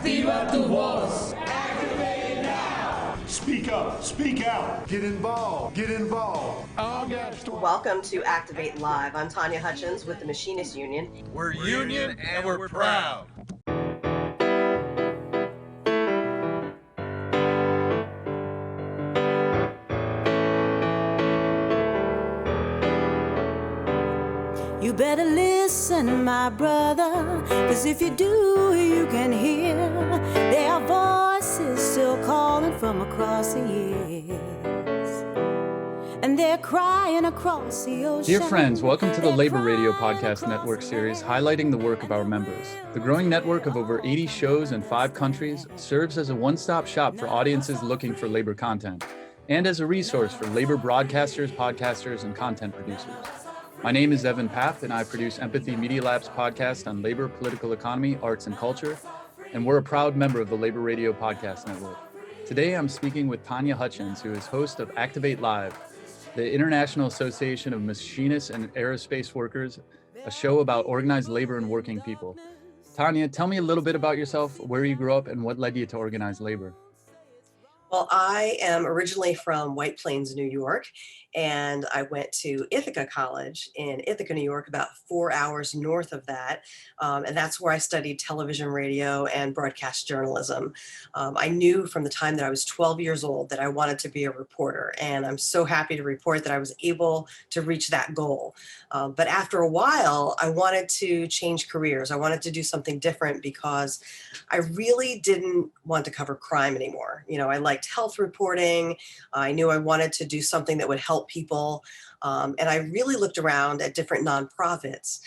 Activa tu voz. Activate now. Speak up, speak out, get involved, get involved. Welcome to Activate Live. I'm Tanya Hutchins with the Machinists Union. We're union and we're proud. You better listen, my brother, 'cause if you do, you can hear there are voices still calling from across the years, and they're crying across the ocean. Dear friends, welcome to the Labor Radio Podcast Network series highlighting the work of our members. The growing network of over 80 shows in 5 countries serves as a one-stop shop for audiences looking for labor content and as a resource for labor broadcasters, podcasters, and content producers. My name is Evan Path, and I produce Empathy Media Lab's podcast on labor, political economy, arts, and culture, and we're a proud member of the Labor Radio Podcast Network. Today, I'm speaking with Tanya Hutchins, who is host of Activate Live, the International Association of Machinists and Aerospace Workers, a show about organized labor and working people. Tanya, tell me a little bit about yourself, where you grew up, and what led you to organize labor. Well, I am originally from White Plains, New York, and I went to Ithaca College in Ithaca, New York, about 4 hours north of that. And that's where I studied television, radio, and broadcast journalism. I knew from the time that I was 12 years old that I wanted to be a reporter, and I'm so happy to report that I was able to reach that goal. But after a while, I wanted to change careers. I wanted to do something different because I really didn't want to cover crime anymore. You know, I liked health reporting. I knew I wanted to do something that would help people. And I really looked around at different nonprofits.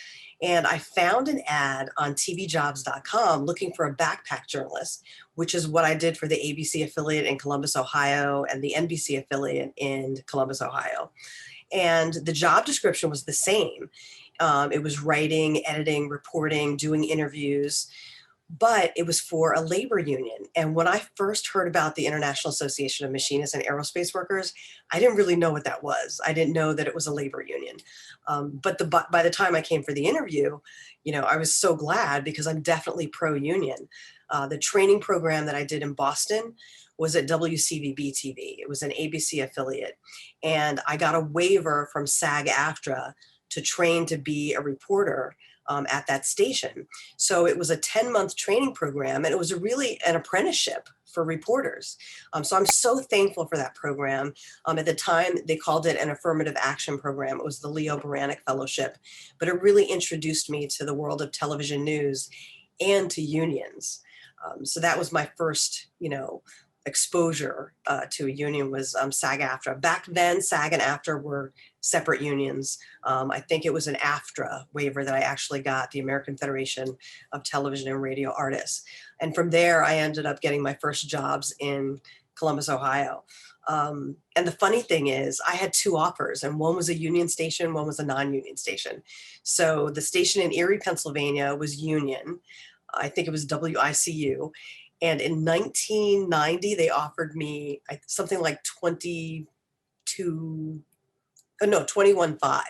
And I found an ad on tvjobs.com looking for a backpack journalist, which is what I did for the ABC affiliate in Columbus, Ohio, and the NBC affiliate in Columbus, Ohio. And the job description was the same. It was writing, editing, reporting, doing interviews, but it was for a labor union. And when I first heard about the International Association of Machinists and Aerospace Workers, I didn't really know what that was. I didn't know that it was a labor union. But by the time I came for the interview, you know, I was so glad because I'm definitely pro-union. The training program that I did in Boston was at WCVB-TV. It was an ABC affiliate. And I got a waiver from SAG-AFTRA to train to be a reporter at that station. So it was a 10-month training program, and it was really an apprenticeship for reporters. So I'm so thankful for that program. At the time, they called it an affirmative action program. It was the Leo Baranek Fellowship, but it really introduced me to the world of television news and to unions. So that was my first, exposure to a union was SAG-AFTRA. Back then, SAG and AFTRA were separate unions. I think it was an AFTRA waiver that I actually got, the American Federation of Television and Radio Artists. And from there, I ended up getting my first jobs in Columbus, Ohio. And the funny thing is, I had 2 offers, and one was a union station, one was a non-union station. So the station in Erie, Pennsylvania was union. I think it was WICU. And in 1990, they offered me something like 21.5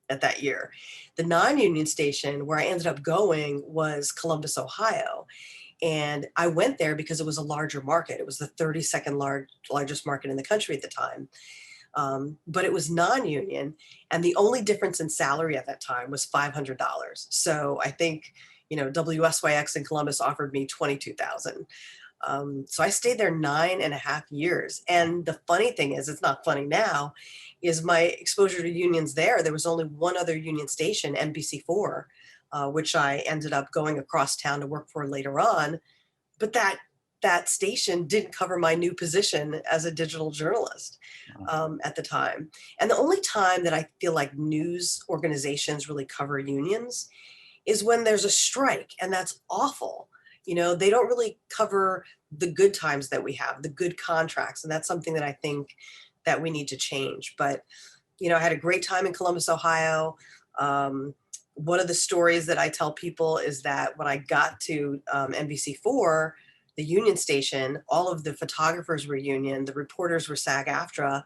at that year. The non-union station where I ended up going was Columbus, Ohio. And I went there because it was a larger market. It was the 32nd largest market in the country at the time. But it was non-union. And the only difference in salary at that time was $500. So I think, WSYX in Columbus offered me $22,000. So I stayed there 9.5 years. And the funny thing is, it's not funny now, is my exposure to unions there was only one other union station, NBC4, which I ended up going across town to work for later on. But that station didn't cover my new position as a digital journalist at the time. And the only time that I feel like news organizations really cover unions is when there's a strike, and that's awful. They don't really cover the good times that we have, the good contracts, and that's something that I think that we need to change. But, I had a great time in Columbus, Ohio. One of the stories that I tell people is that when I got to NBC4, the union station, all of the photographers were union, the reporters were SAG-AFTRA,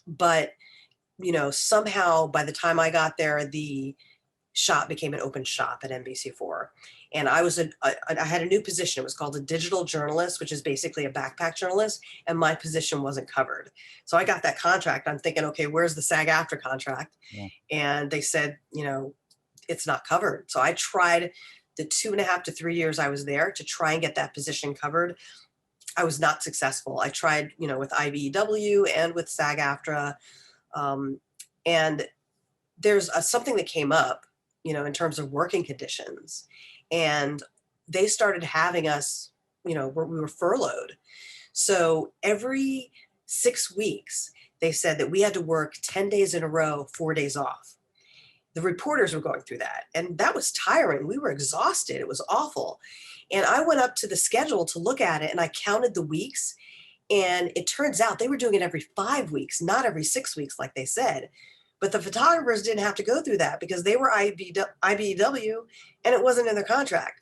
but, somehow by the time I got there, the shop became an open shop at NBC4. And I had a new position. It was called a digital journalist, which is basically a backpack journalist. And my position wasn't covered. So I got that contract. I'm thinking, okay, where's the SAG-AFTRA contract? Yeah. And they said, it's not covered. So I tried the 2.5 to 3 years I was there to try and get that position covered. I was not successful. I tried, with IBEW and with SAG-AFTRA. And there's something that came up, in terms of working conditions. And they started having us, we were furloughed. So every 6 weeks, they said that we had to work 10 days in a row, 4 days off. The reporters were going through that. And that was tiring. We were exhausted. It was awful. And I went up to the schedule to look at it and I counted the weeks. And it turns out they were doing it every 5 weeks, not every 6 weeks, like they said. But the photographers didn't have to go through that because they were IBEW and it wasn't in their contract.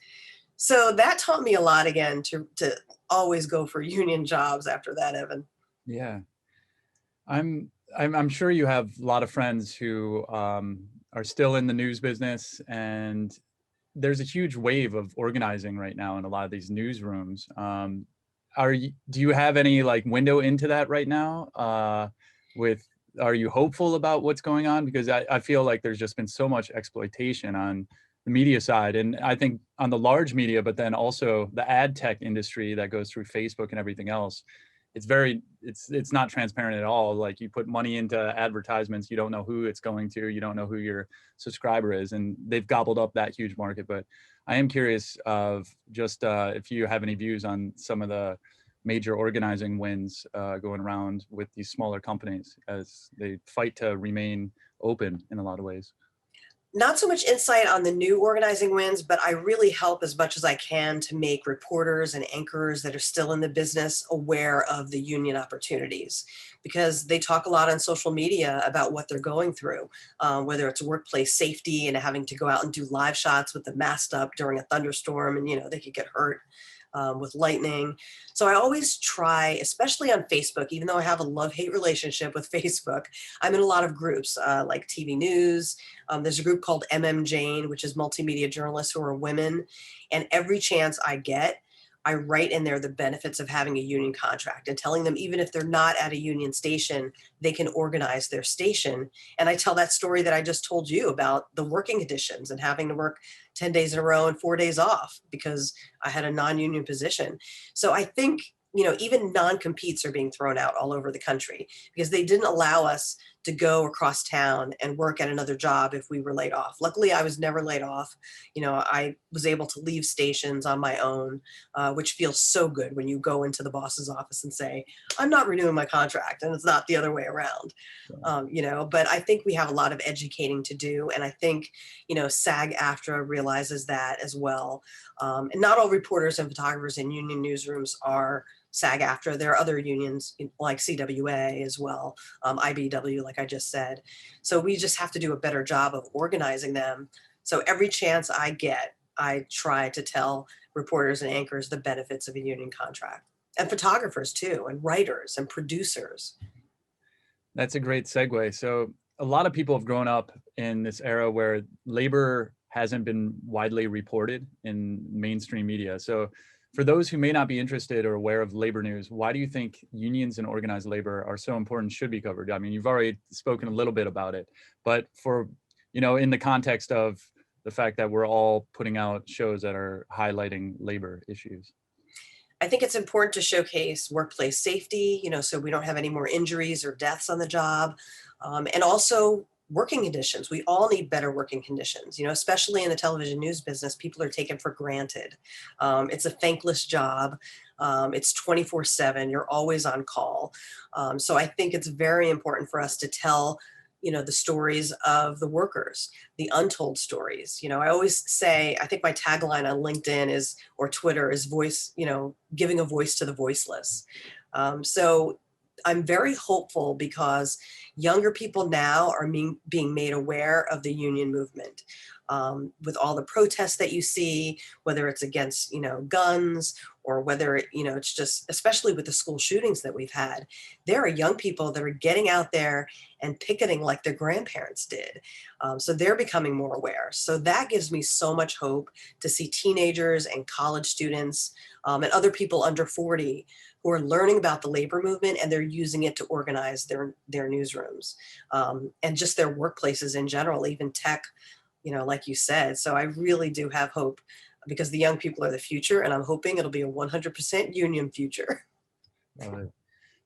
So that taught me a lot again to always go for union jobs after that, Evan. Yeah. I'm sure you have a lot of friends who are still in the news business, and there's a huge wave of organizing right now in a lot of these newsrooms. Do you have any window into that right now? Are you hopeful about what's going on? Because I feel like there's just been so much exploitation on the media side, and I think on the large media, but then also the ad tech industry that goes through Facebook and everything else. It's not transparent at all. Like, you put money into advertisements, you don't know who it's going to, you don't know who your subscriber is, and they've gobbled up that huge market. But I am curious of just if you have any views on some of the major organizing wins going around with these smaller companies as they fight to remain open in a lot of ways. Not so much insight on the new organizing wins, but I really help as much as I can to make reporters and anchors that are still in the business aware of the union opportunities, because they talk a lot on social media about what they're going through, whether it's workplace safety and having to go out and do live shots with the masked up during a thunderstorm and, they could get hurt. With lightning. So I always try, especially on Facebook, even though I have a love-hate relationship with Facebook, I'm in a lot of groups like TV News. There's a group called Jane, which is multimedia journalists who are women. And every chance I get, I write in there the benefits of having a union contract and telling them even if they're not at a union station, they can organize their station. And I tell that story that I just told you about the working conditions and having to work 10 days in a row and 4 days off because I had a non-union position. So I think, even non-competes are being thrown out all over the country because they didn't allow us to go across town and work at another job if we were laid off. Luckily, I was never laid off. I was able to leave stations on my own, which feels so good when you go into the boss's office and say, I'm not renewing my contract, and it's not the other way around. But I think we have a lot of educating to do. And I think, SAG-AFTRA realizes that as well. And not all reporters and photographers in union newsrooms are SAG-AFTRA. There are other unions like CWA as well, IBEW, like I just said. So we just have to do a better job of organizing them. So every chance I get, I try to tell reporters and anchors the benefits of a union contract, and photographers too, and writers and producers. That's a great segue. So a lot of people have grown up in this era where labor hasn't been widely reported in mainstream media. So for those who may not be interested or aware of labor news, why do you think unions and organized labor are so important, should be covered? I mean, you've already spoken a little bit about it, but for, in the context of the fact that we're all putting out shows that are highlighting labor issues. I think it's important to showcase workplace safety, so we don't have any more injuries or deaths on the job. And also working conditions. We all need better working conditions, especially in the television news business. People are taken for granted. It's a thankless job. It's 24/7. You're always on call. So I think it's very important for us to tell, the stories of the workers, the untold stories. I always say, I think my tagline on LinkedIn or Twitter is giving a voice to the voiceless. So I'm very hopeful because younger people now are being made aware of the union movement. with all the protests that you see, whether it's against, guns, or whether, it's just, especially with the school shootings that we've had, there are young people that are getting out there and picketing like their grandparents did. So they're becoming more aware. So that gives me so much hope to see teenagers and college students and other people under 40 who are learning about the labor movement, and they're using it to organize their newsrooms and just their workplaces in general, even tech, like you said. So I really do have hope, because the young people are the future, and I'm hoping it'll be a 100% union future. Love it.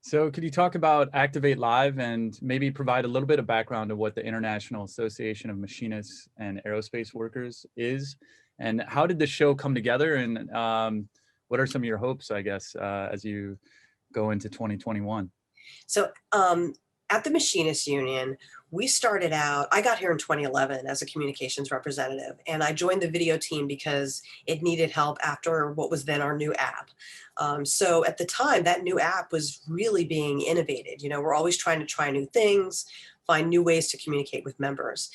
So could you talk about Activate Live and maybe provide a little bit of background of what the International Association of Machinists and Aerospace Workers is, and how did the show come together, and what are some of your hopes, I guess, as you go into 2021? So at the Machinists Union, we started out, I got here in 2011 as a communications representative, and I joined the video team because it needed help after what was then our new app. So at the time, that new app was really being innovated. We're always trying to try new things, find new ways to communicate with members.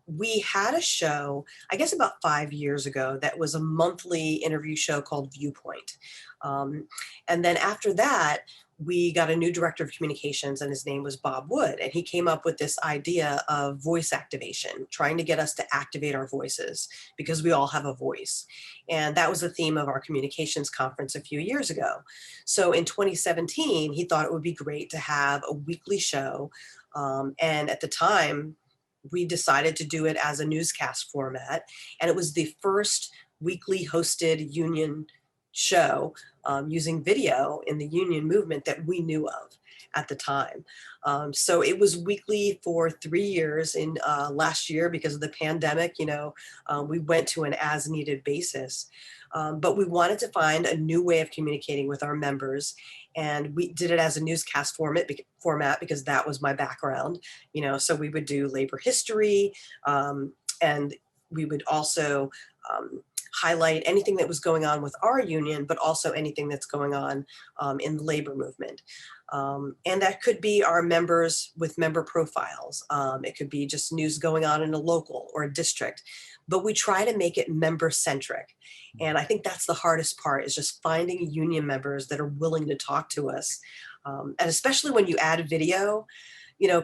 We had a show, I guess about 5 years ago, that was a monthly interview show called Viewpoint. And then after that, we got a new director of communications, and his name was Bob Wood. And he came up with this idea of voice activation, trying to get us to activate our voices, because we all have a voice. And that was the theme of our communications conference a few years ago. So in 2017, he thought it would be great to have a weekly show. And at the time, we decided to do it as a newscast format. And it was the first weekly hosted union show using video in the union movement that we knew of at the time. So it was weekly for 3 years. In last year, because of the pandemic, we went to an as needed basis. But we wanted to find a new way of communicating with our members. And we did it as a newscast format because that was my background. So we would do labor history, and we would also highlight anything that was going on with our union, but also anything that's going on in the labor movement. And that could be our members with member profiles. It could be just news going on in a local or a district, but we try to make it member centric. And I think that's the hardest part, is just finding union members that are willing to talk to us. And especially when you add video,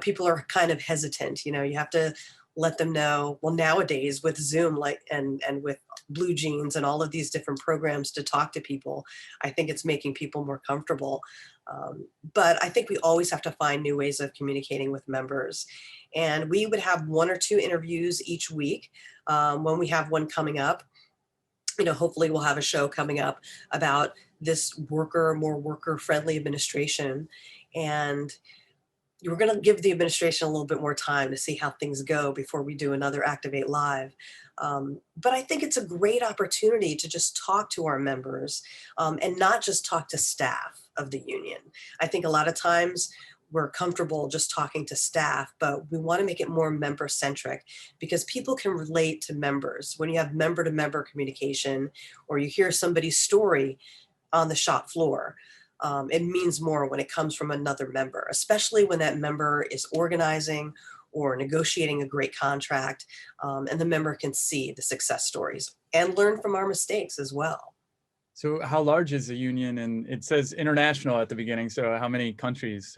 people are kind of hesitant. You have to let them know, well, nowadays with Zoom, and with Blue Jeans and all of these different programs to talk to people, I think it's making people more comfortable. But I think we always have to find new ways of communicating with members. And we would have 1 or 2 interviews each week. When we have one coming up, hopefully we'll have a show coming up about this more worker-friendly administration. And we're going to give the administration a little bit more time to see how things go before we do another Activate Live. But I think it's a great opportunity to just talk to our members, and not just talk to staff of the union. I think a lot of times we're comfortable just talking to staff, but we want to make it more member centric, because people can relate to members. When you have member to member communication, or you hear somebody's story on the shop floor, it means more when it comes from another member, especially when that member is organizing or negotiating a great contract, and the member can see the success stories and learn from our mistakes as well. So how large is the union? And it says international at the beginning. So how many countries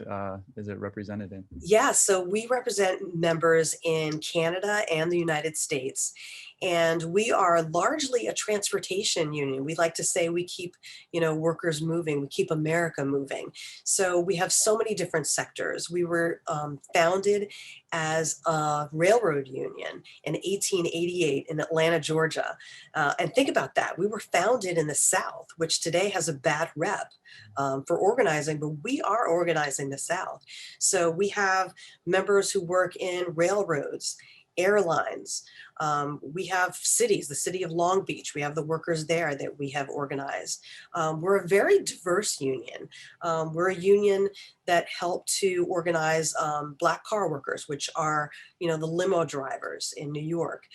is it represented in? Yeah, so we represent members in Canada and the United States. And we are largely a transportation union. We like to say we keep, workers moving, we keep America moving. So we have so many different sectors. We were founded as a railroad union in 1888 in Atlanta, Georgia. And think about that. We were founded in the South, which today has a bad rep for organizing, but we are organizing the South. So we have members who work in railroads, airlines. We have cities, the city of Long Beach. We have the workers there that we have organized. We're a very diverse union. We're a union that helped to organize Black car workers, which are, the limo drivers in New York.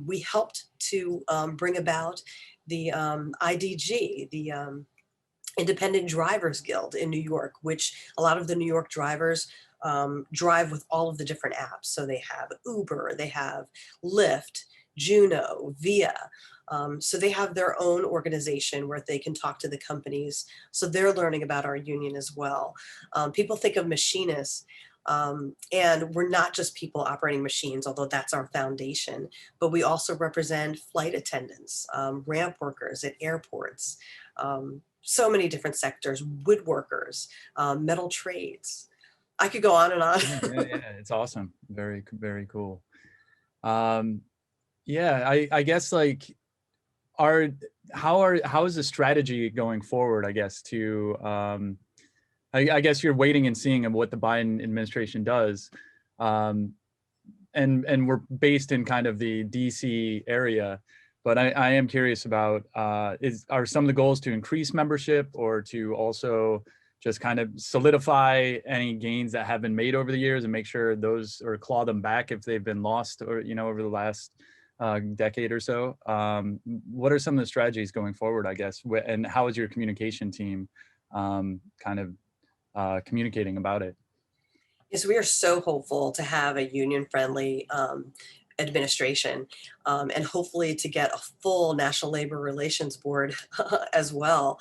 We helped to bring about the IDG, the Independent Drivers Guild in New York, which a lot of the New York drivers drive with all of the different apps. So they have Uber, they have Lyft, Juno, VIA. So they have their own organization where they can talk to the companies. So they're learning about our union as well. People think of machinists, and we're not just people operating machines, although that's our foundation, but we also represent flight attendants, ramp workers at airports, so many different sectors, woodworkers, metal trades. I could go on and on. Yeah, it's awesome. Very, very cool. I guess like, how is the strategy going forward, I guess, to I guess you're waiting and seeing what the Biden administration does, and we're based in kind of the DC area, but I am curious about are some of the goals to increase membership or to also just kind of solidify any gains that have been made over the years and make sure those, or claw them back if they've been lost, or over the last decade or so. What are some of the strategies going forward, I guess, and how is your communication team kind of communicating about it? Yes, we are so hopeful to have a union-friendly administration, and hopefully to get a full National Labor Relations Board as well.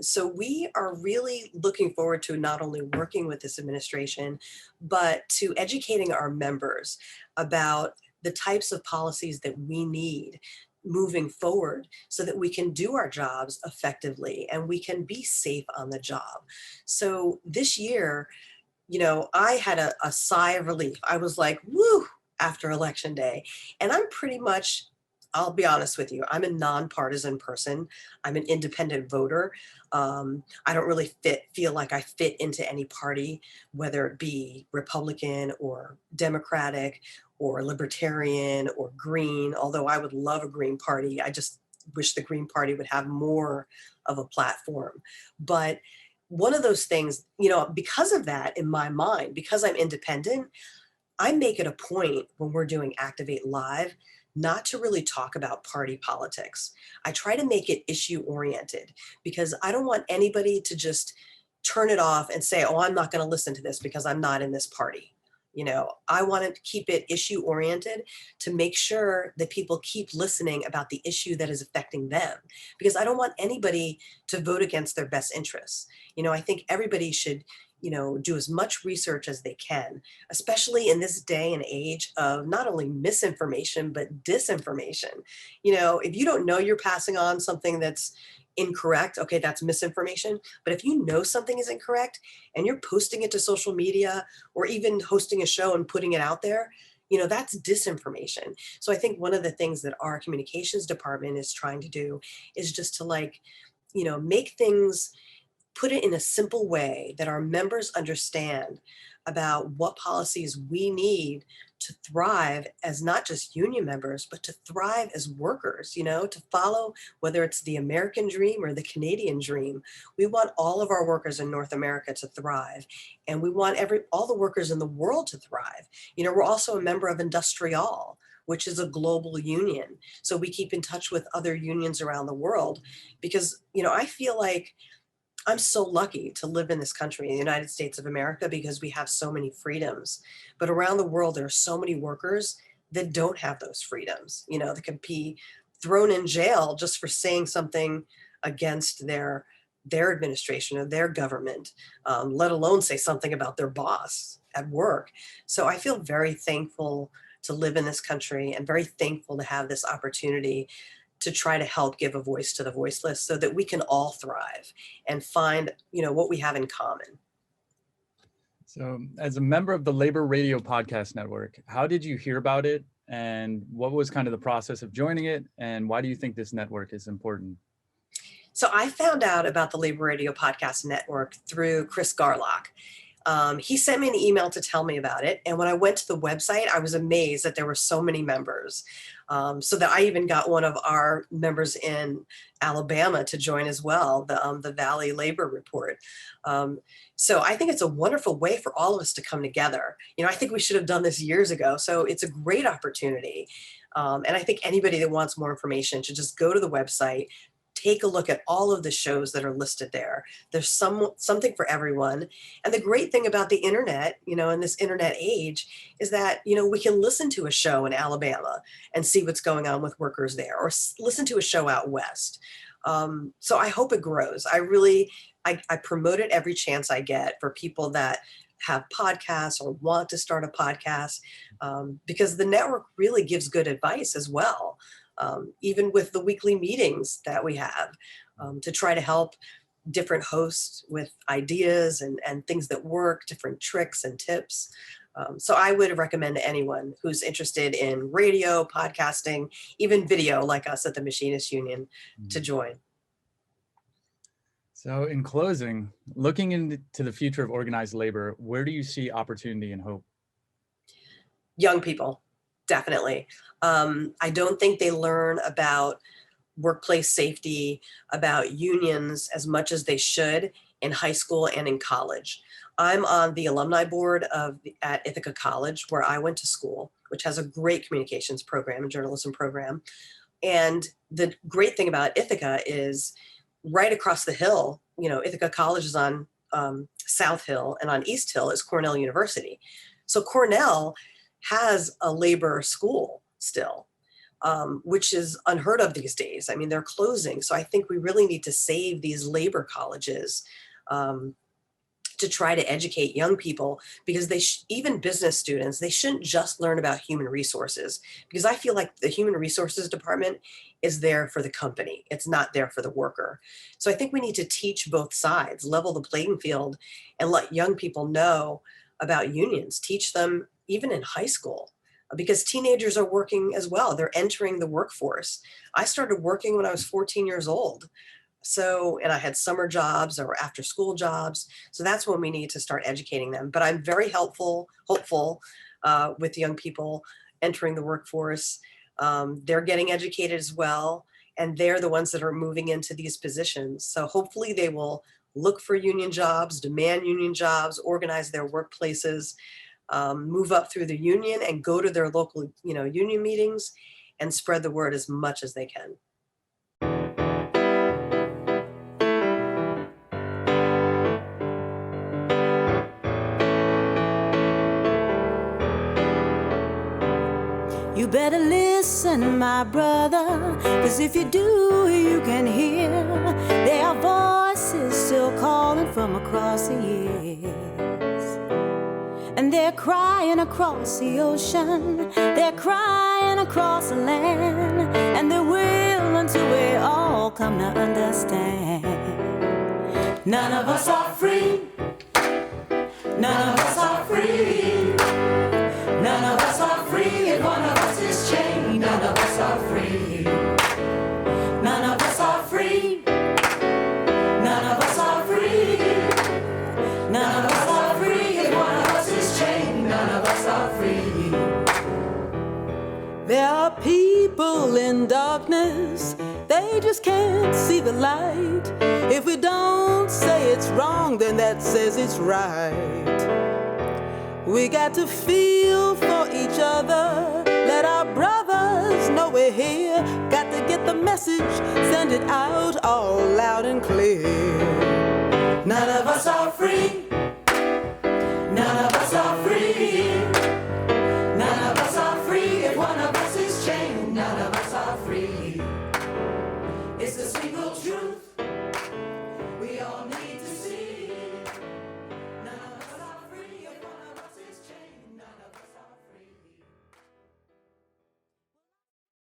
So we are really looking forward to not only working with this administration, but to educating our members about the types of policies that we need moving forward so that we can do our jobs effectively and we can be safe on the job. So this year, I had a sigh of relief. I was like, woo, after Election Day. And I'm pretty much, I'll be honest with you, I'm a nonpartisan person. I'm an independent voter. I don't really feel like I fit into any party, whether it be Republican or Democratic or Libertarian or Green, although I would love a Green Party. I just wish the Green Party would have more of a platform. But one of those things, because of that, in my mind, because I'm independent, I make it a point when we're doing Activate Live not to really talk about party politics. I try to make it issue oriented because I don't want anybody to just turn it off and say, oh, I'm not going to listen to this because I'm not in this party. I want to keep it issue oriented to make sure that people keep listening about the issue that is affecting them, because I don't want anybody to vote against their best interests. I think everybody should, do as much research as they can, especially in this day and age of not only misinformation, but disinformation. If you don't know you're passing on something that's incorrect, okay, that's misinformation. But if you know something is incorrect and you're posting it to social media or even hosting a show and putting it out there, that's disinformation. So I think one of the things that our communications department is trying to do is just to make things, put it in a simple way that our members understand about what policies we need to thrive as not just union members, but to thrive as workers, to follow, whether it's the American dream or the Canadian dream. We want all of our workers in North America to thrive, and we want all the workers in the world to thrive. We're also a member of Industrial, which is a global union. So we keep in touch with other unions around the world because, I feel like I'm so lucky to live in this country, in the United States of America, because we have so many freedoms. But around the world, there are so many workers that don't have those freedoms, that can be thrown in jail just for saying something against their administration or their government, let alone say something about their boss at work. So I feel very thankful to live in this country and very thankful to have this opportunity to try to help give a voice to the voiceless so that we can all thrive and find, what we have in common. So as a member of the Labor Radio Podcast Network, how did you hear about it? And what was kind of the process of joining it? And why do you think this network is important? So I found out about the Labor Radio Podcast Network through Chris Garlock. He sent me an email to tell me about it. And when I went to the website, I was amazed that there were so many members. So that I even got one of our members in Alabama to join as well, the Valley Labor Report. So I think it's a wonderful way for all of us to come together. I think we should have done this years ago. So it's a great opportunity. And I think anybody that wants more information should just go to the website, take a look at all of the shows that are listed there. There's something for everyone. And the great thing about the internet, in this internet age, is that, we can listen to a show in Alabama and see what's going on with workers there, or listen to a show out west. So I hope it grows. I promote it every chance I get for people that have podcasts or want to start a podcast, because the network really gives good advice as well. Even with the weekly meetings that we have, to try to help different hosts with ideas and things that work, different tricks and tips. So I would recommend to anyone who's interested in radio, podcasting, even video like us at the Machinists Union to join. So in closing, looking into the future of organized labor, where do you see opportunity and hope? Young people, definitely. I don't think they learn about workplace safety, about unions as much as they should in high school and in college. I'm on the alumni board at Ithaca College, where I went to school, which has a great communications program and journalism program. And the great thing about Ithaca is right across the hill, Ithaca College is on South Hill, and on East Hill is Cornell University. So Cornell has a labor school still, which is unheard of these days. I mean, they're closing. So I think we really need to save these labor colleges to try to educate young people, because even business students, they shouldn't just learn about human resources, because I feel like the human resources department is there for the company. It's not there for the worker. So I think we need to teach both sides, level the playing field, and let young people know about unions, teach them even in high school, because teenagers are working as well. They're entering the workforce. I started working when I was 14 years old. And I had summer jobs or after school jobs. So that's when we need to start educating them. But I'm very hopeful with young people entering the workforce. They're getting educated as well, and they're the ones that are moving into these positions. So hopefully they will look for union jobs, demand union jobs, organize their workplaces, move up through the union and go to their local, union meetings and spread the word as much as they can. You better listen, my brother, 'cause if you do, you can hear there are voices still calling from across the years. And they're crying across the ocean, they're crying across the land, and they will until we all come to understand. None of us are free, none of us are free, none of us are free, and one of us is chained. None of us are free, none of us are free, none of us are free, none of us are free, and one of us is chained. None of us are free. There are people in darkness, they just can't see the light. If we don't say it's wrong, then that says it's right. We got to feel for each other, let our brothers know we're here. Got to get the message, send it out all loud and clear. None of us are free, none of us are free, none of us are free. If one of us is chained, none of us are free. It's the single truth.